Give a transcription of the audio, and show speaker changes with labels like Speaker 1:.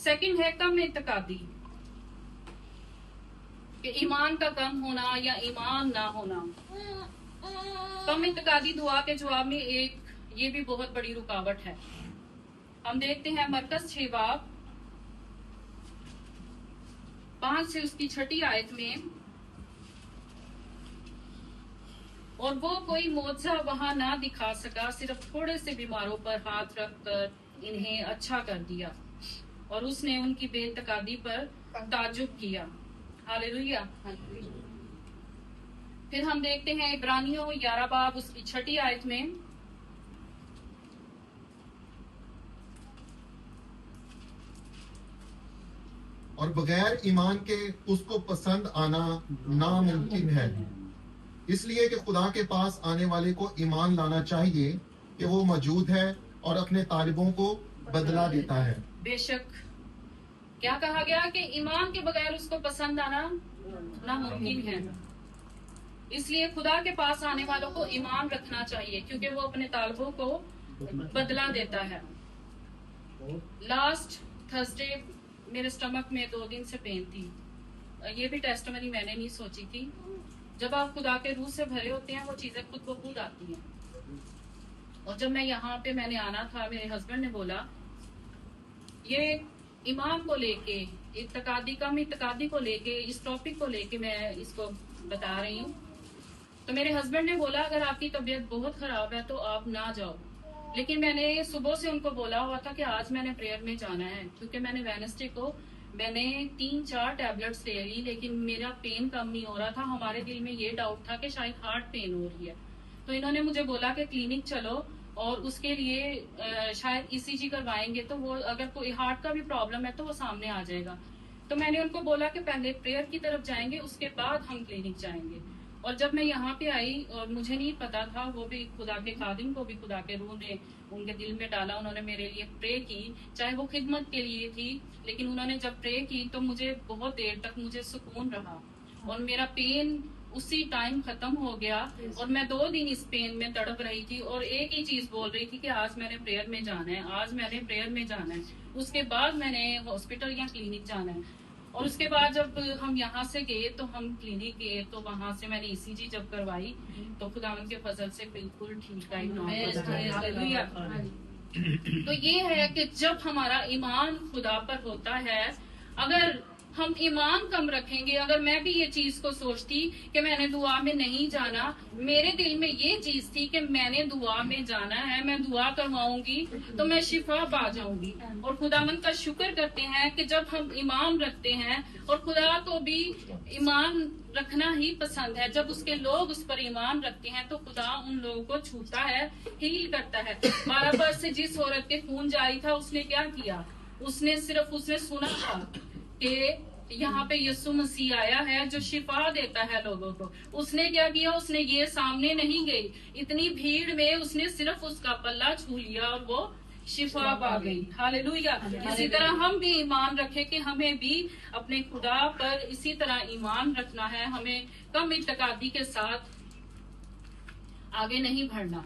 Speaker 1: Second है कम इत्तेकादी, कि ईमान का कम होना या ईमान ना होना। कम इत्तेकादी दुआ के जवाब में एक ये भी बहुत बड़ी रुकावट है। हम देखते हैं मरकज 6 बाब 5 से उसकी 6 आयत में, और वो कोई मोजा वहां ना दिखा सका, सिर्फ थोड़े से बीमारों पर हाथ रखकर इन्हें अच्छा कर दिया, और उसने उनकी बेइत्तेकादी पर ताजुब किया। हालेलुया। फिर हम देखते हैं इब्रानियों 11 बाब उसकी 6 आयत में,
Speaker 2: और बगैर ईमान के उसको पसंद आना नामुमकिन है, इसलिए कि खुदा के पास आने वाले को ईमान लाना चाहिए कि वो मौजूद है और अपने तालिबों को बदला देता है।
Speaker 1: बेशक क्या कहा गया कि ईमान के बगैर उसको पसंद आना नामुमकिन है, इसलिए खुदा के पास आने वालों को ईमान रखना चाहिए, क्योंकि वो अपने तालिबों को बदला देता है। लास्ट थर्सडे मेरे स्टमक में 2 दिन से पेन थी। ये भी टेस्टमनी मैंने नहीं सोची थी। जब आप खुदा के रूह से भरे होते हैं वो चीजें खुद ब खुद आती हैं। और जब मैं यहाँ पे मैंने आना था, मेरे हस्बैंड ने बोला ये ईमान को लेके, इत्तेकादी को लेके, इस टॉपिक को लेके मैं इसको बता रही हूँ। तो मेरे हस्बैंड ने बोला अगर आपकी तबीयत बहुत खराब है तो आप ना जाओ। लेकिन मैंने सुबह से उनको बोला हुआ था कि आज मैंने प्रेयर में जाना है, क्योंकि मैंने वेडनेसडे को मैंने 3-4 टैबलेट्स ले ली, लेकिन मेरा पेन कम नहीं हो रहा था। हमारे दिल में ये डाउट था कि शायद हार्ट पेन हो रही है। तो इन्होंने मुझे बोला कि क्लिनिक चलो और उसके लिए शायद ईसीजी करवाएंगे, तो वो अगर कोई हार्ट का भी प्रॉब्लम है तो वो सामने आ जाएगा। तो मैंने उनको बोला कि पहले प्रेयर की तरफ जाएंगे, उसके बाद हम क्लिनिक जाएंगे। और जब मैं यहाँ पे आई और मुझे नहीं पता था, वो भी खुदा के खादिम को भी खुदा के रूह ने उनके दिल में डाला, उन्होंने मेरे लिए प्रे की, चाहे वो खिदमत के लिए थी, लेकिन उन्होंने जब प्रे की तो मुझे बहुत देर तक मुझे सुकून रहा और मेरा पेन उसी टाइम खत्म हो गया। और मैं 2 दिन इस पेन में तड़प रही थी और एक ही चीज बोल रही थी कि आज मैंने प्रेयर में जाना है, आज मैंने प्रेयर में जाना है, उसके बाद मैंने हॉस्पिटल या क्लिनिक जाना है। और उसके बाद जब हम यहाँ से गए तो हम क्लिनिक गए, तो वहां से मैंने ईसीजी जब करवाई तो खुदावंद के फजल से बिल्कुल ठीक आई। तो ये है कि जब हमारा ईमान खुदा पर होता है, अगर हम ईमान कम रखेंगे, अगर मैं भी ये चीज को सोचती कि मैंने दुआ में नहीं जाना, मेरे दिल में ये चीज थी कि मैंने दुआ में जाना है, मैं दुआ करवाऊंगी तो मैं शिफा पा जाऊंगी। और खुदावंद का शुक्र करते हैं कि जब हम ईमान रखते हैं, और खुदा को भी ईमान रखना ही पसंद है, जब उसके लोग उस पर ईमान रखते हैं तो खुदा उन लोगों को छूता है, हील करता है। 12 वर्ष से जिस औरत के खून जारी था, उसने क्या किया? उसने सुना था कि यहाँ पे यीशु मसीह आया है जो शिफा देता है लोगों को। उसने क्या किया? उसने ये सामने नहीं गई, इतनी भीड़ में उसने सिर्फ उसका पल्ला छू लिया और वो शिफा पा गई। हालेलुया। इसी तरह हम भी ईमान रखें कि हमें भी अपने खुदा पर इसी तरह ईमान रखना है, हमें कम इत्तेकादी के साथ आगे नहीं बढ़ना।